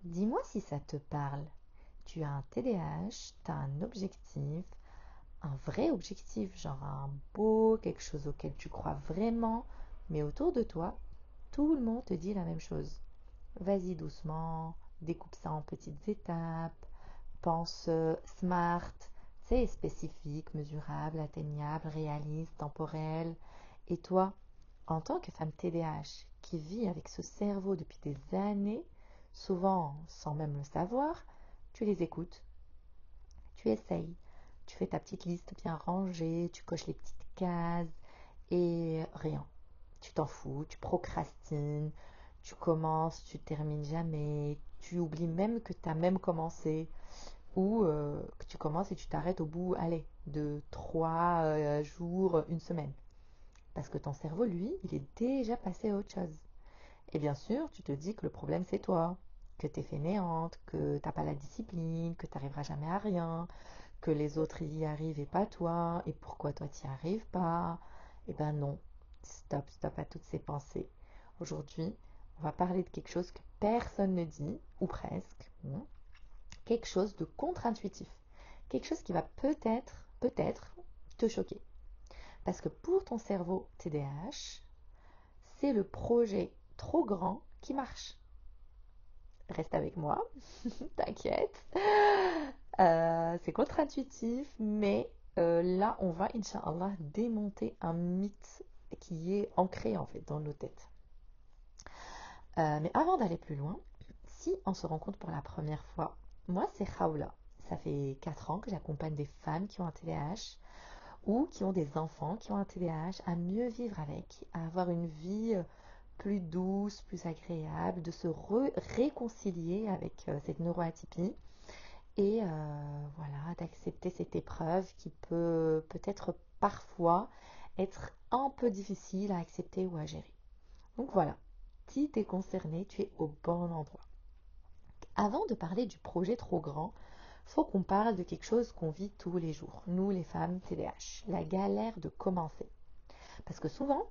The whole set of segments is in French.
Dis-moi si ça te parle. Tu as un TDAH, tu as un objectif, un vrai objectif, genre un beau, quelque chose auquel tu crois vraiment, mais autour de toi, tout le monde te dit la même chose. Vas-y doucement, découpe ça en petites étapes, pense smart, c'est spécifique, mesurable, atteignable, réaliste, temporel. Et toi, en tant que femme TDAH qui vit avec ce cerveau depuis des années, souvent sans même le savoir, tu les écoutes, tu essayes, tu fais ta petite liste bien rangée, tu coches les petites cases et rien. Tu t'en fous, tu procrastines, tu commences, tu termines jamais, tu oublies même que tu as même commencé ou que tu commences et tu t'arrêtes au bout, allez, de 3 jours, une semaine. Parce que ton cerveau, lui, il est déjà passé à autre chose. Et bien sûr, tu te dis que le problème, c'est toi, que tu es fainéante, que tu n'as pas la discipline, que tu n'arriveras jamais à rien, que les autres y arrivent et pas toi, et pourquoi toi tu n'y arrives pas. Eh ben non, stop, stop à toutes ces pensées. Aujourd'hui, on va parler de quelque chose que personne ne dit, ou presque, quelque chose de contre-intuitif, quelque chose qui va peut-être te choquer. Parce que pour ton cerveau TDAH, c'est le projet trop grand qui marche. Reste avec moi, t'inquiète. C'est contre-intuitif, mais là, on va, Inch'Allah, démonter un mythe qui est ancré en fait dans nos têtes. Mais avant d'aller plus loin, si on se rend compte pour la première fois, moi c'est Khawla. Ça fait 4 ans que j'accompagne des femmes qui ont un TDAH ou qui ont des enfants qui ont un TDAH à mieux vivre avec, à avoir une vie plus douce, plus agréable, de se réconcilier avec cette neuroatypie et voilà, d'accepter cette épreuve qui peut peut-être parfois être un peu difficile à accepter ou à gérer. Donc voilà, si tu es concerné, tu es au bon endroit. Avant de parler du projet trop grand, faut qu'on parle de quelque chose qu'on vit tous les jours, nous les femmes TDAH, la galère de commencer. Parce que souvent,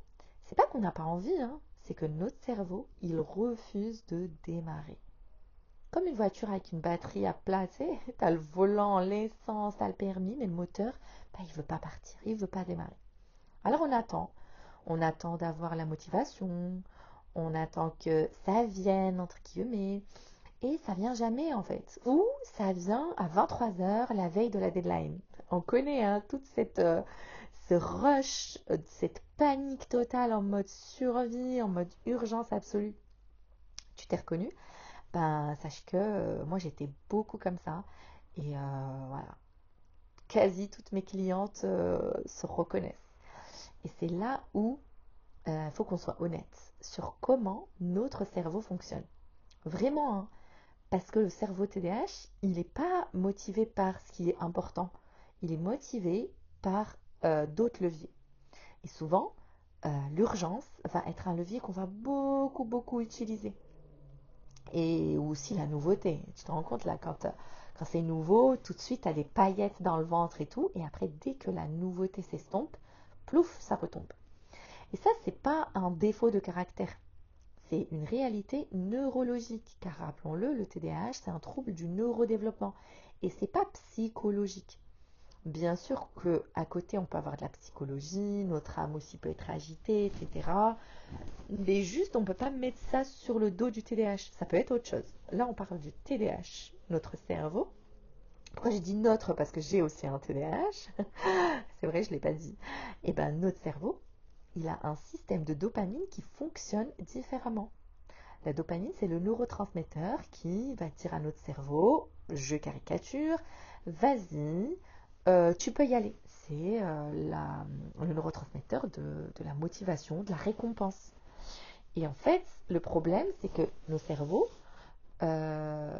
c'est pas qu'on n'a pas envie, hein, c'est que notre cerveau, il refuse de démarrer. Comme une voiture avec une batterie à plat, tu sais, t'as le volant, l'essence, t'as le permis, mais le moteur, bah, il veut pas partir, il veut pas démarrer. Alors on attend d'avoir la motivation, on attend que ça vienne, entre guillemets, et ça vient jamais en fait. Ou ça vient à 23 heures la veille de la deadline. On connaît hein, toute ce rush, cette panique totale en mode survie, en mode urgence absolue. Tu t'es reconnu? Ben, sache que moi j'étais beaucoup comme ça. Et voilà, quasi toutes mes clientes se reconnaissent. Et c'est là où il faut qu'on soit honnête sur comment notre cerveau fonctionne. Vraiment, hein, parce que le cerveau TDAH, il n'est pas motivé par ce qui est important. Il est motivé par d'autres leviers. Et souvent, l'urgence va être un levier qu'on va beaucoup, beaucoup utiliser. Et aussi la nouveauté. Tu te rends compte là, quand c'est nouveau, tout de suite, tu as des paillettes dans le ventre et tout. Et après, dès que la nouveauté s'estompe, plouf, ça retombe. Et ça, c'est pas un défaut de caractère. C'est une réalité neurologique, car rappelons-le, le TDAH, c'est un trouble du neurodéveloppement et c'est pas psychologique. Bien sûr qu'à côté, on peut avoir de la psychologie, notre âme aussi peut être agitée, etc. Mais juste, on ne peut pas mettre ça sur le dos du TDAH. Ça peut être autre chose. Là, on parle du TDAH, notre cerveau. Pourquoi j'ai dit notre? Parce que j'ai aussi un TDAH. C'est vrai, je ne l'ai pas dit. Et bien, notre cerveau, il a un système de dopamine qui fonctionne différemment. La dopamine, c'est le neurotransmetteur qui va dire à notre cerveau, je caricature, vas-y, tu peux y aller. C'est le neurotransmetteur de la motivation, de la récompense. Et en fait, le problème, c'est que nos cerveaux euh,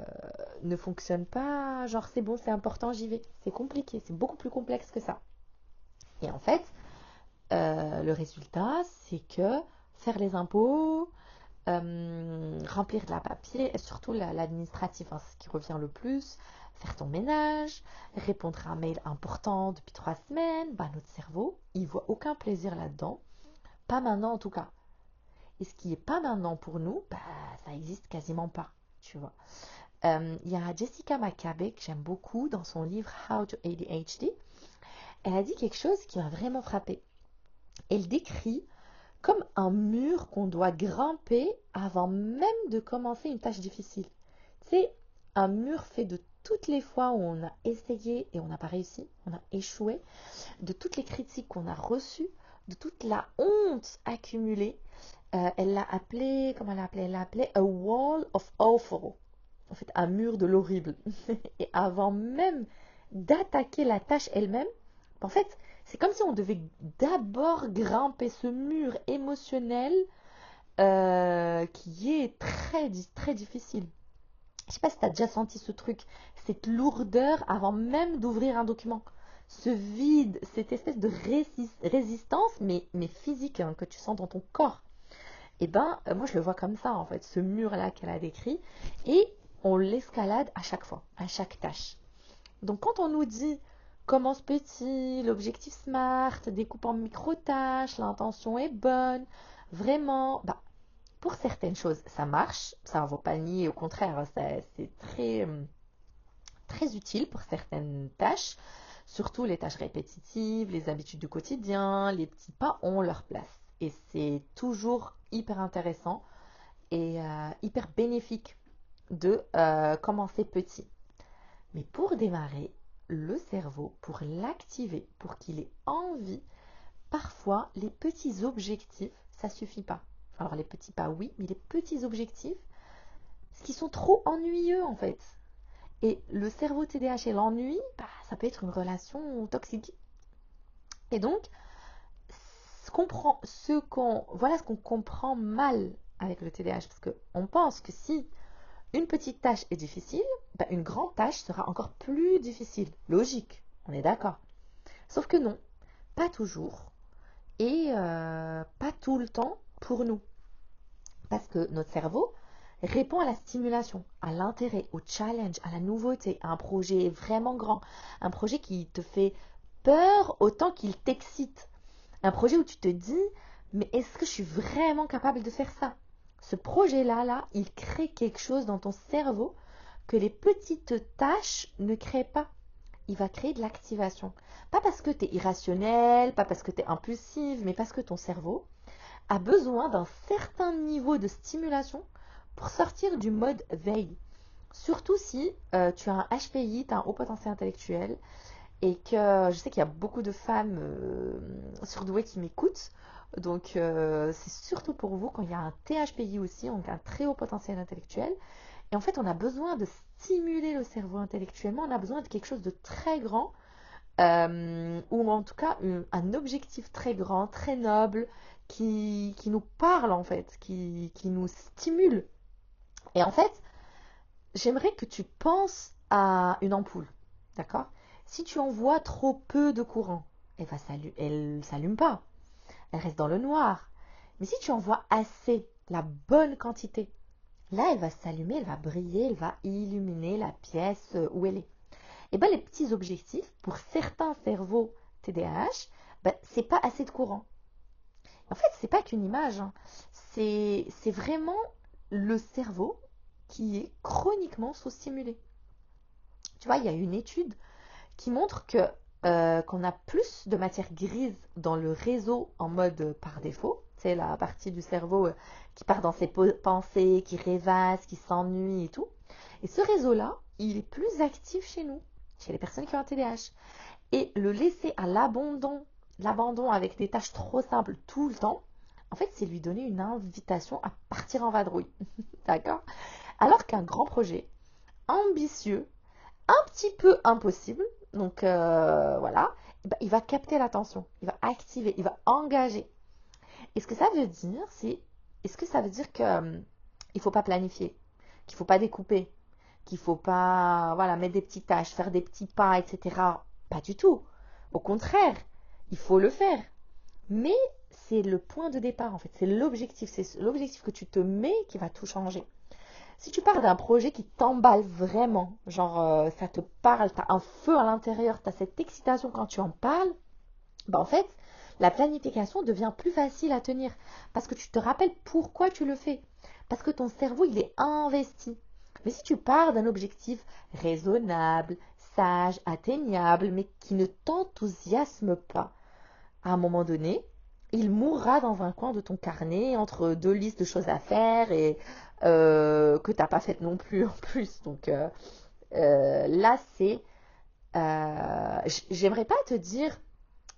ne fonctionnent pas genre c'est bon, c'est important, j'y vais. C'est compliqué, c'est beaucoup plus complexe que ça. Et en fait, le résultat, c'est que faire les impôts, remplir de la papier, et surtout l'administratif, hein, c'est ce qui revient le plus, faire ton ménage, répondre à un mail important depuis 3 semaines, bah, notre cerveau, il voit aucun plaisir là-dedans, pas maintenant en tout cas. Et ce qui est pas maintenant pour nous, bah, ça existe quasiment pas, tu vois. Il y a Jessica Maccabe que j'aime beaucoup dans son livre How to ADHD. Elle a dit quelque chose qui m'a vraiment frappée. Elle décrit comme un mur qu'on doit grimper avant même de commencer une tâche difficile. C'est un mur fait de toutes les fois où on a essayé et on n'a pas réussi, on a échoué, de toutes les critiques qu'on a reçues, de toute la honte accumulée. Elle l'a appelé, comment elle l'a appelé? Elle l'a appelé a wall of awful. En fait, un mur de l'horrible. Et avant même d'attaquer la tâche elle-même, en fait, c'est comme si on devait d'abord grimper ce mur émotionnel qui est très difficile. Je ne sais pas si tu as déjà senti ce truc, cette lourdeur avant même d'ouvrir un document. Ce vide, cette espèce de résistance, mais physique, hein, que tu sens dans ton corps. Et ben, moi je le vois comme ça en fait, ce mur-là qu'elle a décrit. Et on l'escalade à chaque fois, à chaque tâche. Donc quand on nous dit commence petit, l'objectif SMART, découpe en micro-tâches, l'intention est bonne, vraiment, bah, pour certaines choses ça marche, ça ne vaut pas le nier, au contraire, c'est très utile pour certaines tâches, surtout les tâches répétitives, les habitudes du quotidien, les petits pas ont leur place. Et c'est toujours hyper intéressant et hyper bénéfique de commencer petit. Mais pour démarrer, le cerveau, pour l'activer, pour qu'il ait envie, parfois les petits objectifs, ça suffit pas. Alors les petits pas, oui, mais les petits objectifs, ce qui sont trop ennuyeux en fait. Et le cerveau TDAH et l'ennui, bah, ça peut être une relation toxique. Et donc, voilà ce qu'on comprend mal avec le TDAH, parce qu'on pense que si une petite tâche est difficile, bah, une grande tâche sera encore plus difficile. Logique, on est d'accord. Sauf que non, pas toujours et pas tout le temps pour nous. Parce que notre cerveau répond à la stimulation, à l'intérêt, au challenge, à la nouveauté, à un projet vraiment grand, un projet qui te fait peur autant qu'il t'excite. Un projet où tu te dis, mais est-ce que je suis vraiment capable de faire ça? Ce projet-là, il crée quelque chose dans ton cerveau que les petites tâches ne créent pas. Il va créer de l'activation. Pas parce que tu es irrationnel, pas parce que tu es impulsive, mais parce que ton cerveau a besoin d'un certain niveau de stimulation pour sortir du mode veille. Surtout si tu as un HPI, tu as un haut potentiel intellectuel, et que je sais qu'il y a beaucoup de femmes surdouées qui m'écoutent. Donc c'est surtout pour vous quand il y a un THPI aussi, donc un très haut potentiel intellectuel. Et en fait, on a besoin de stimuler le cerveau intellectuellement, on a besoin de quelque chose de très grand, ou en tout cas un objectif très grand, très noble, qui nous parle en fait, qui nous stimule. Et en fait, j'aimerais que tu penses à une ampoule, d'accord? Si tu envoies trop peu de courant, elle s'allume pas, elle reste dans le noir. Mais si tu envoies assez, la bonne quantité, là elle va s'allumer, elle va briller, elle va illuminer la pièce où elle est. Et bien les petits objectifs, pour certains cerveaux TDAH, ben, c'est pas assez de courant. En fait, c'est pas qu'une image, hein. C'est vraiment le cerveau qui est chroniquement sous-stimulé. Tu vois, il y a une étude qui montre qu'on a plus de matière grise dans le réseau en mode par défaut. C'est la partie du cerveau qui part dans ses pensées, qui rêvasse, qui s'ennuie et tout. Et ce réseau-là, il est plus actif chez nous, chez les personnes qui ont un TDAH. Et le laisser à l'abandon avec des tâches trop simples tout le temps, en fait, c'est lui donner une invitation à partir en vadrouille. D'accord? Alors qu'un grand projet, ambitieux, un petit peu impossible, donc voilà, eh ben, il va capter l'attention, il va activer, il va engager. Et ce que ça veut dire, est-ce que ça veut dire qu'il ne faut pas planifier, qu'il ne faut pas découper, qu'il ne faut pas voilà, mettre des petites tâches, faire des petits pas, etc. Pas du tout. Au contraire, il faut le faire. Mais c'est le point de départ en fait, c'est l'objectif que tu te mets qui va tout changer. Si tu pars d'un projet qui t'emballe vraiment, genre ça te parle, tu as un feu à l'intérieur, tu as cette excitation quand tu en parles, bah en fait, la planification devient plus facile à tenir parce que tu te rappelles pourquoi tu le fais. Parce que ton cerveau, il est investi. Mais si tu pars d'un objectif raisonnable, sage, atteignable, mais qui ne t'enthousiasme pas, à un moment donné, il mourra dans un coin de ton carnet entre deux listes de choses à faire et que tu n'as pas faites non plus en plus. Donc là, j'aimerais pas te dire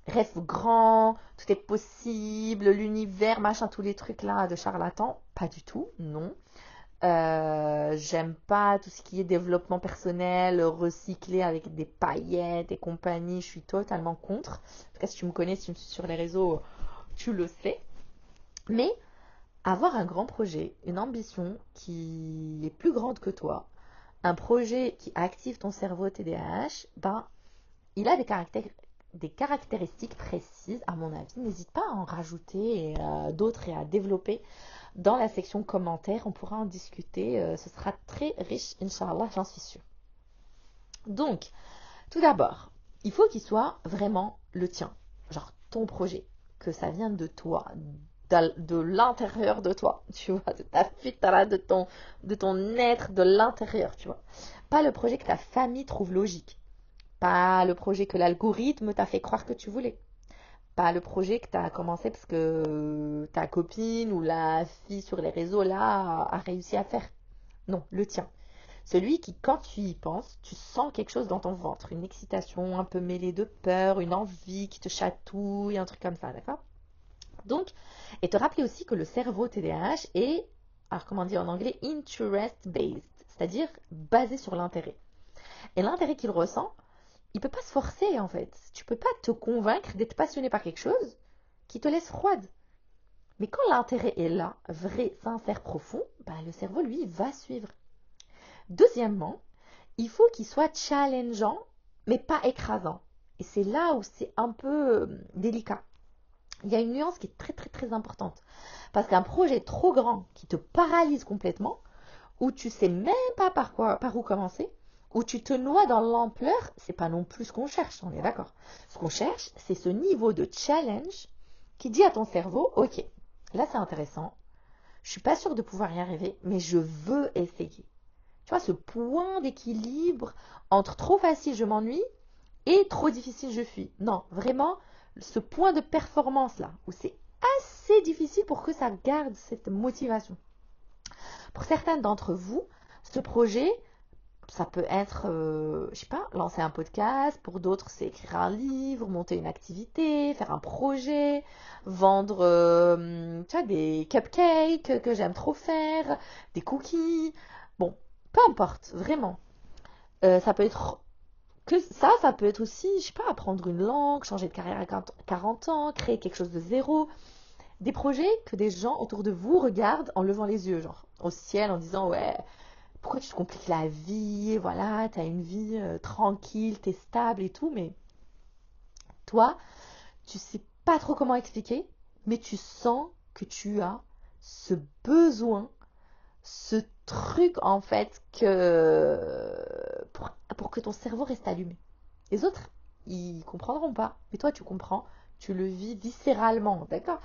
rêve grand, tout est possible, l'univers, machin, tous les trucs là de charlatan. Pas du tout, non. J'aime pas tout ce qui est développement personnel, recyclé avec des paillettes et compagnie. Je suis totalement contre. En tout cas, si tu me connais, si tu me suis sur les réseaux, tu le sais. Mais avoir un grand projet, une ambition qui est plus grande que toi, un projet qui active ton cerveau TDAH, ben, il a des caractéristiques précises, à mon avis. N'hésite pas à en rajouter d'autres et à développer dans la section commentaires. On pourra en discuter. Ce sera très riche, Inch'Allah, j'en suis sûre. Donc, tout d'abord, il faut qu'il soit vraiment le tien. Genre ton projet. Que ça vienne de toi, de l'intérieur de toi, tu vois, de ta fitara, de ton être de l'intérieur, tu vois. Pas le projet que ta famille trouve logique. Pas le projet que l'algorithme t'a fait croire que tu voulais. Pas le projet que tu as commencé parce que ta copine ou la fille sur les réseaux là a réussi à faire. Non, le tien. Celui qui, quand tu y penses, tu sens quelque chose dans ton ventre. Une excitation un peu mêlée de peur, une envie qui te chatouille, un truc comme ça, d'accord? Donc, et te rappeler aussi que le cerveau TDAH est, alors comment dire en anglais, interest-based, c'est-à-dire basé sur l'intérêt. Et l'intérêt qu'il ressent, il ne peut pas se forcer en fait. Tu ne peux pas te convaincre d'être passionné par quelque chose qui te laisse froide. Mais quand l'intérêt est là, vrai, sincère, profond, bah, le cerveau, lui, va suivre. Deuxièmement, il faut qu'il soit challengeant, mais pas écrasant. Et c'est là où c'est un peu délicat. Il y a une nuance qui est très très très importante. Parce qu'un projet trop grand qui te paralyse complètement, où tu sais même pas par où commencer, où tu te noies dans l'ampleur, c'est pas non plus ce qu'on cherche, on est d'accord. Ce qu'on cherche, c'est ce niveau de challenge qui dit à ton cerveau, ok, là c'est intéressant, je suis pas sûre de pouvoir y arriver, mais je veux essayer. Tu vois, ce point d'équilibre entre trop facile, je m'ennuie, et trop difficile, je fuis. Non, vraiment, ce point de performance là, où c'est assez difficile pour que ça garde cette motivation. Pour certains d'entre vous, ce projet, ça peut être, je sais pas, lancer un podcast. Pour d'autres, c'est écrire un livre, monter une activité, faire un projet, vendre, tu vois, des cupcakes que j'aime trop faire, des cookies. Bon, peu importe, vraiment. Ça peut être que ça peut être aussi, je sais pas, apprendre une langue, changer de carrière à 40 ans, créer quelque chose de zéro. Des projets que des gens autour de vous regardent en levant les yeux, genre au ciel, en disant ouais, pourquoi tu te compliques la vie, voilà, tu as une vie tranquille, tu es stable et tout, mais toi, tu sais pas trop comment expliquer, mais tu sens que tu as ce besoin, ce truc en fait pour que ton cerveau reste allumé. Les autres, ils comprendront pas, mais toi tu comprends, tu le vis viscéralement, d'accord?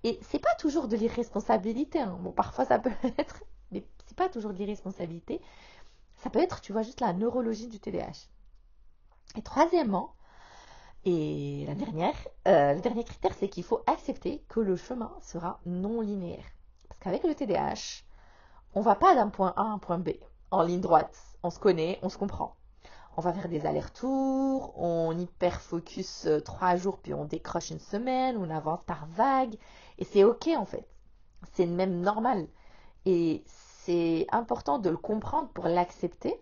Et c'est pas toujours de l'irresponsabilité, hein. Bon, parfois ça peut être, mais c'est pas toujours de l'irresponsabilité. Ça peut être, tu vois, juste la neurologie du TDAH. Et troisièmement, et le dernier critère, c'est qu'il faut accepter que le chemin sera non linéaire. Parce qu'avec le TDAH, on va pas d'un point A à un point B, en ligne droite. On se connaît, on se comprend. On va faire des allers-retours, on hyper focus 3 jours, puis on décroche une semaine, on avance par vagues. Et c'est ok en fait. C'est même normal. Et c'est important de le comprendre pour l'accepter,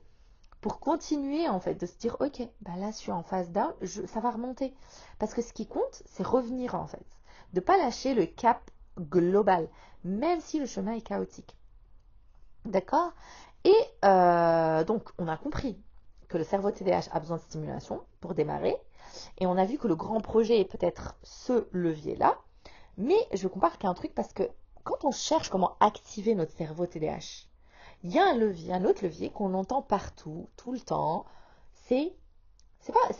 pour continuer en fait, de se dire ok, bah là je suis en phase down, ça va remonter. Parce que ce qui compte, c'est revenir en fait. De ne pas lâcher le cap global, même si le chemin est chaotique. D'accord? Et donc, on a compris que le cerveau TDAH a besoin de stimulation pour démarrer. Et on a vu que le grand projet est peut-être ce levier-là. Mais je compare qu'un truc parce que quand on cherche comment activer notre cerveau TDAH, il y a un levier, un autre levier qu'on entend partout, tout le temps. C'est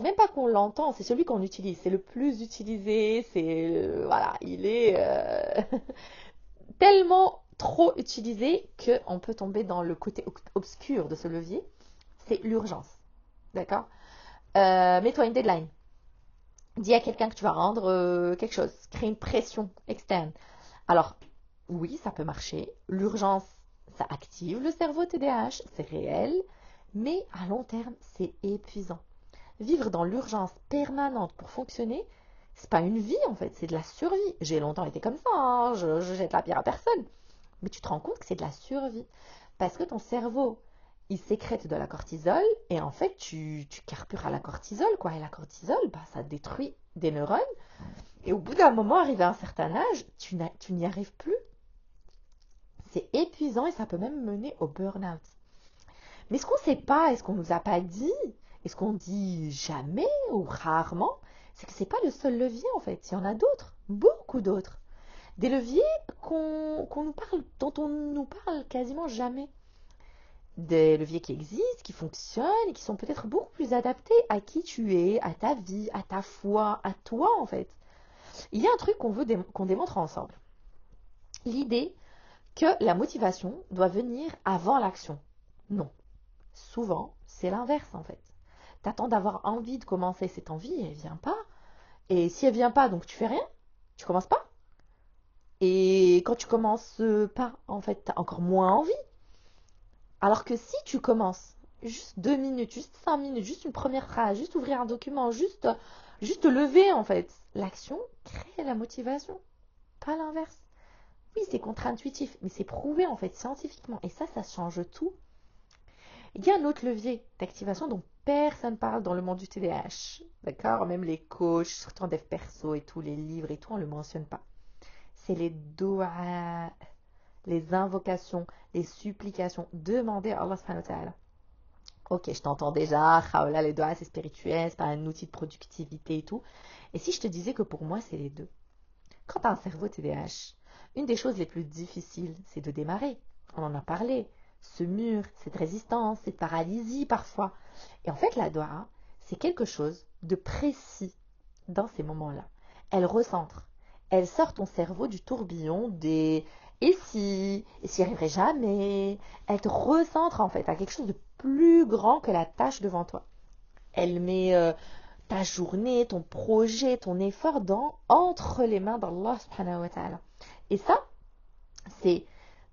même pas qu'on l'entend, c'est celui qu'on utilise. C'est le plus utilisé. C'est voilà, il est tellement trop utilisé qu'on peut tomber dans le côté obscur de ce levier, c'est l'urgence. D'accord? Mets-toi une deadline. Dis à quelqu'un que tu vas rendre quelque chose. Crée une pression externe. Alors, oui, ça peut marcher. L'urgence, ça active le cerveau TDAH, c'est réel. Mais à long terme, c'est épuisant. Vivre dans l'urgence permanente pour fonctionner, c'est pas une vie en fait, c'est de la survie. J'ai longtemps été comme ça, hein, je jette la pierre à personne. Mais tu te rends compte que c'est de la survie. Parce que ton cerveau, il sécrète de la cortisol et en fait, tu carbures à la cortisol, quoi. Et la cortisol, bah, ça détruit des neurones. Et au bout d'un moment, arrivé à un certain âge, tu n'y arrives plus. C'est épuisant et ça peut même mener au burn-out. Mais ce qu'on ne sait pas et ce qu'on ne nous a pas dit, et ce qu'on dit jamais ou rarement, c'est que ce n'est pas le seul levier en fait. Il y en a d'autres, beaucoup d'autres. Des leviers qu'on nous parle, dont on ne nous parle quasiment jamais. Des leviers qui existent, qui fonctionnent et qui sont peut-être beaucoup plus adaptés à qui tu es, à ta vie, à ta foi, à toi en fait. Il y a un truc qu'on démontre ensemble. L'idée que la motivation doit venir avant l'action. Non. Souvent, c'est l'inverse en fait. T'attends d'avoir envie de commencer cette envie et elle vient pas. Et si elle vient pas, donc tu fais rien, tu commences pas. Et quand tu commences pas, en fait, t'as encore moins envie. Alors que si tu commences juste 2 minutes, juste 5 minutes, juste une première phrase, juste ouvrir un document, juste lever en fait, l'action crée la motivation, pas l'inverse. Oui, c'est contre-intuitif, mais c'est prouvé en fait scientifiquement. Et ça change tout. Il y a un autre levier d'activation dont personne parle dans le monde du TDAH. D'accord? Même les coachs, surtout en dev perso et tous les livres et tout, on ne le mentionne pas. C'est les doigts, les invocations, les supplications. Demandez à Allah subhanahu wa ta'ala. Ok, je t'entends déjà, Khaoula, les doigts, c'est spirituel, c'est pas un outil de productivité et tout. Et si je te disais que pour moi, c'est les deux? Quand tu as un cerveau TDAH, une des choses les plus difficiles, c'est de démarrer. On en a parlé. Ce mur, cette résistance, cette paralysie parfois. Et en fait, la doua, c'est quelque chose de précis dans ces moments-là. Elle recentre. Elle sort ton cerveau du tourbillon des et s'y arriverait jamais. Elle te recentre en fait à quelque chose de plus grand que la tâche devant toi. Elle met ta journée, ton projet, ton effort entre les mains d'Allah subhanahu wa ta'ala. Et ça, c'est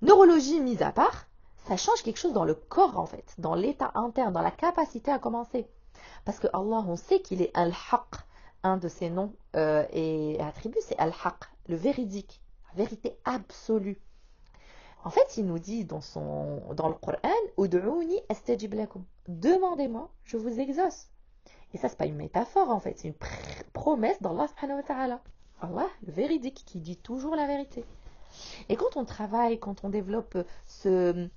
neurologie mise à part, ça change quelque chose dans le corps en fait, dans l'état interne, dans la capacité à commencer. Parce que Allah, on sait qu'il est Al-Haq, un de ses noms et attributs, c'est Al-Haq, le véridique, la vérité absolue. En fait, il nous dit dans le Coran, Ud'ouni astajib lakum. Demandez-moi, je vous exauce. Et ça, c'est pas une métaphore en fait, c'est une promesse d'Allah subhanahu wa ta'ala. Allah, le véridique, qui dit toujours la vérité. Et quand on travaille, quand on développe ce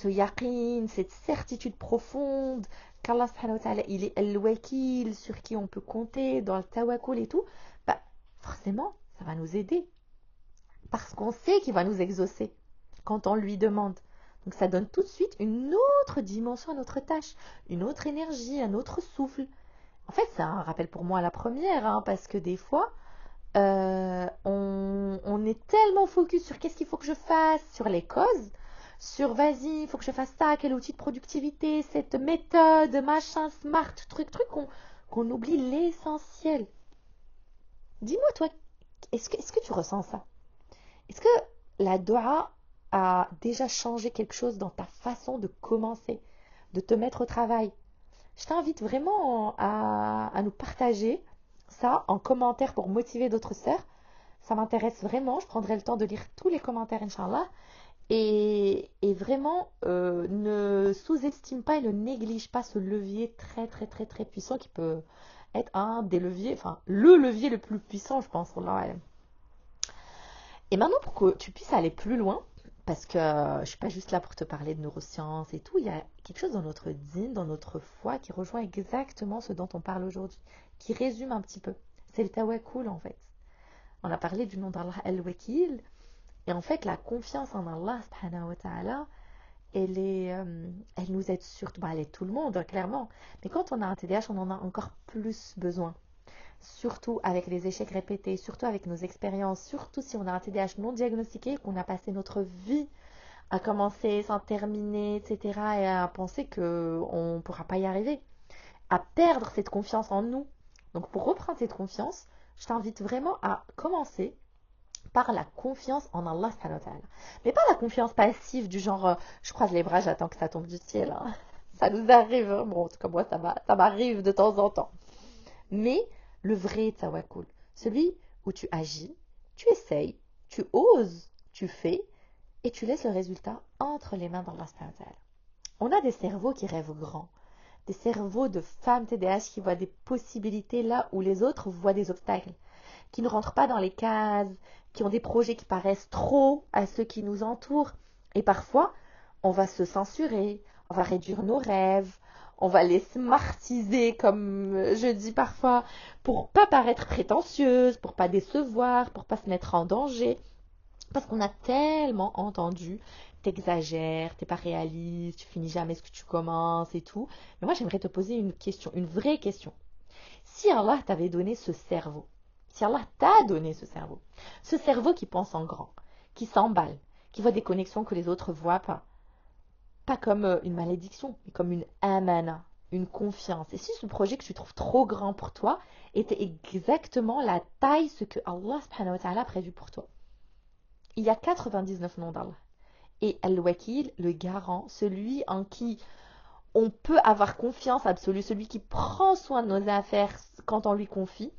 yaqin, cette certitude profonde qu'Allah subhanahu wa ta'ala, il est al-wakil, sur qui on peut compter, dans le tawakkul et tout, bah, forcément, ça va nous aider. Parce qu'on sait qu'il va nous exaucer quand on lui demande. Donc ça donne tout de suite une autre dimension à notre tâche, une autre énergie, un autre souffle. En fait, c'est un rappel pour moi à la première, hein, parce que des fois, on est tellement focus sur qu'est-ce qu'il faut que je fasse, sur les causes, sur vas-y, il faut que je fasse ça, quel outil de productivité, cette méthode, machin, smart, truc, qu'on oublie l'essentiel. Dis-moi, toi, est-ce que tu ressens ça? Est-ce que la doua a déjà changé quelque chose dans ta façon de commencer, de te mettre au travail? Je t'invite vraiment à nous partager ça en commentaire pour motiver d'autres sœurs. Ça m'intéresse vraiment. Je prendrai le temps de lire tous les commentaires, Inch'Allah. Et vraiment, ne sous-estime pas et ne néglige pas ce levier très, très, très, très puissant qui peut être un des leviers, enfin, le levier le plus puissant, je pense. Et maintenant, pour que tu puisses aller plus loin, parce que je ne suis pas juste là pour te parler de neurosciences et tout, il y a quelque chose dans notre dîne, dans notre foi, qui rejoint exactement ce dont on parle aujourd'hui, qui résume un petit peu. C'est le tawakkul en fait. On a parlé du nom d'Allah al-Wakil, et en fait la confiance en Allah subhanahu wa ta'ala, elle nous aide surtout, bah, elle aide tout le monde, hein, clairement, mais quand on a un TDAH, on en a encore plus besoin. Surtout avec les échecs répétés, surtout avec nos expériences, surtout si on a un TDAH non diagnostiqué, qu'on a passé notre vie à commencer sans terminer, etc. et à penser qu'on ne pourra pas y arriver, à perdre cette confiance en nous. Donc pour reprendre cette confiance, je t'invite vraiment à commencer par la confiance en Allah subhanahu wa ta'ala. Mais pas la confiance passive du genre je croise les bras, j'attends que ça tombe du ciel. Hein. Ça nous arrive, hein. Bon, en tout cas moi ça m'arrive de temps en temps. Mais le vrai tawakkul, celui où tu agis, tu essayes, tu oses, tu fais et tu laisses le résultat entre les mains d'Allah subhanahu wa ta'ala. On a des cerveaux qui rêvent grand, des cerveaux de femmes TDAH qui voient des possibilités là où les autres voient des obstacles, qui ne rentrent pas dans les cases, qui ont des projets qui paraissent trop à ceux qui nous entourent. Et parfois, on va se censurer, on va réduire nos rêves, on va les smartiser, comme je dis parfois, pour pas paraître prétentieuse, pour pas décevoir, pour pas se mettre en danger. Parce qu'on a tellement entendu, t'exagères, t'es pas réaliste, tu finis jamais ce que tu commences et tout. Mais moi, j'aimerais te poser une question, une vraie question. Si Allah t'avait donné ce cerveau, si Allah t'a donné ce cerveau qui pense en grand, qui s'emballe, qui voit des connexions que les autres ne voient pas comme une malédiction, mais comme une amana, une confiance. Et si ce projet que tu trouves trop grand pour toi était exactement la taille, ce que Allah subhanahu wa ta'ala a prévu pour toi. Il y a 99 noms d'Allah. Et Al-Wakil, le garant, celui en qui on peut avoir confiance absolue, celui qui prend soin de nos affaires quand on lui confie,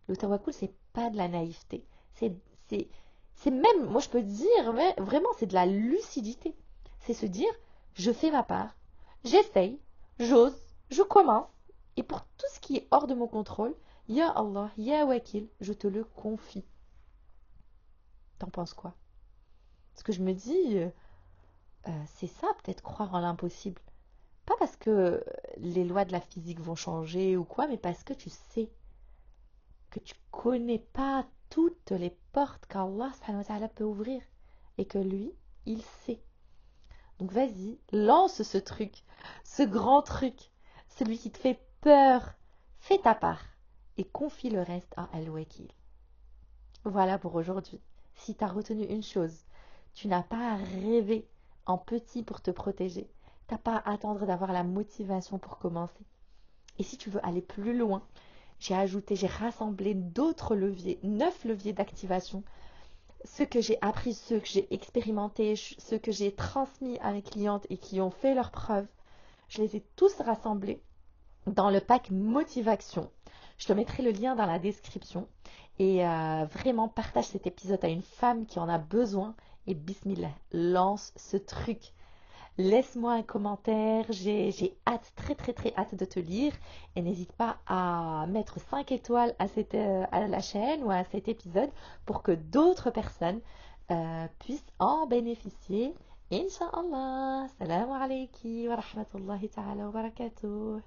le tawakkul, c'est pas de la naïveté. C'est, c'est, c'est même, moi je peux dire, mais vraiment, c'est de la lucidité. C'est se dire, je fais ma part, j'essaye, j'ose, je commence, et pour tout ce qui est hors de mon contrôle, Ya Allah, Ya Wakil, je te le confie. T'en penses quoi? Parce que je me dis, c'est ça, peut-être croire en l'impossible. Pas parce que les lois de la physique vont changer ou quoi, mais parce que tu sais que tu connais pas toutes les portes qu'Allah subhanahu wa ta'ala peut ouvrir et que lui, il sait. Donc vas-y, lance ce truc, ce grand truc, celui qui te fait peur. Fais ta part et confie le reste à Al-Wakil. Voilà pour aujourd'hui. Si tu as retenu une chose, tu n'as pas à rêver en petit pour te protéger. Tu n'as pas à attendre d'avoir la motivation pour commencer. Et si tu veux aller plus loin, j'ai rassemblé d'autres leviers, 9 leviers d'activation. Ceux que j'ai appris, ceux que j'ai expérimentés, ceux que j'ai transmis à mes clientes et qui ont fait leurs preuves. Je les ai tous rassemblés dans le pack Motivation. Je te mettrai le lien dans la description. Et vraiment, partage cet épisode à une femme qui en a besoin. Et bismillah, lance ce truc. Laisse-moi un commentaire, j'ai hâte, très très très hâte de te lire. Et n'hésite pas à mettre 5 étoiles à la chaîne ou à cet épisode pour que d'autres personnes puissent en bénéficier. Inch'Allah. Salam alaikum wa rahmatullahi ta'ala wa barakatuh.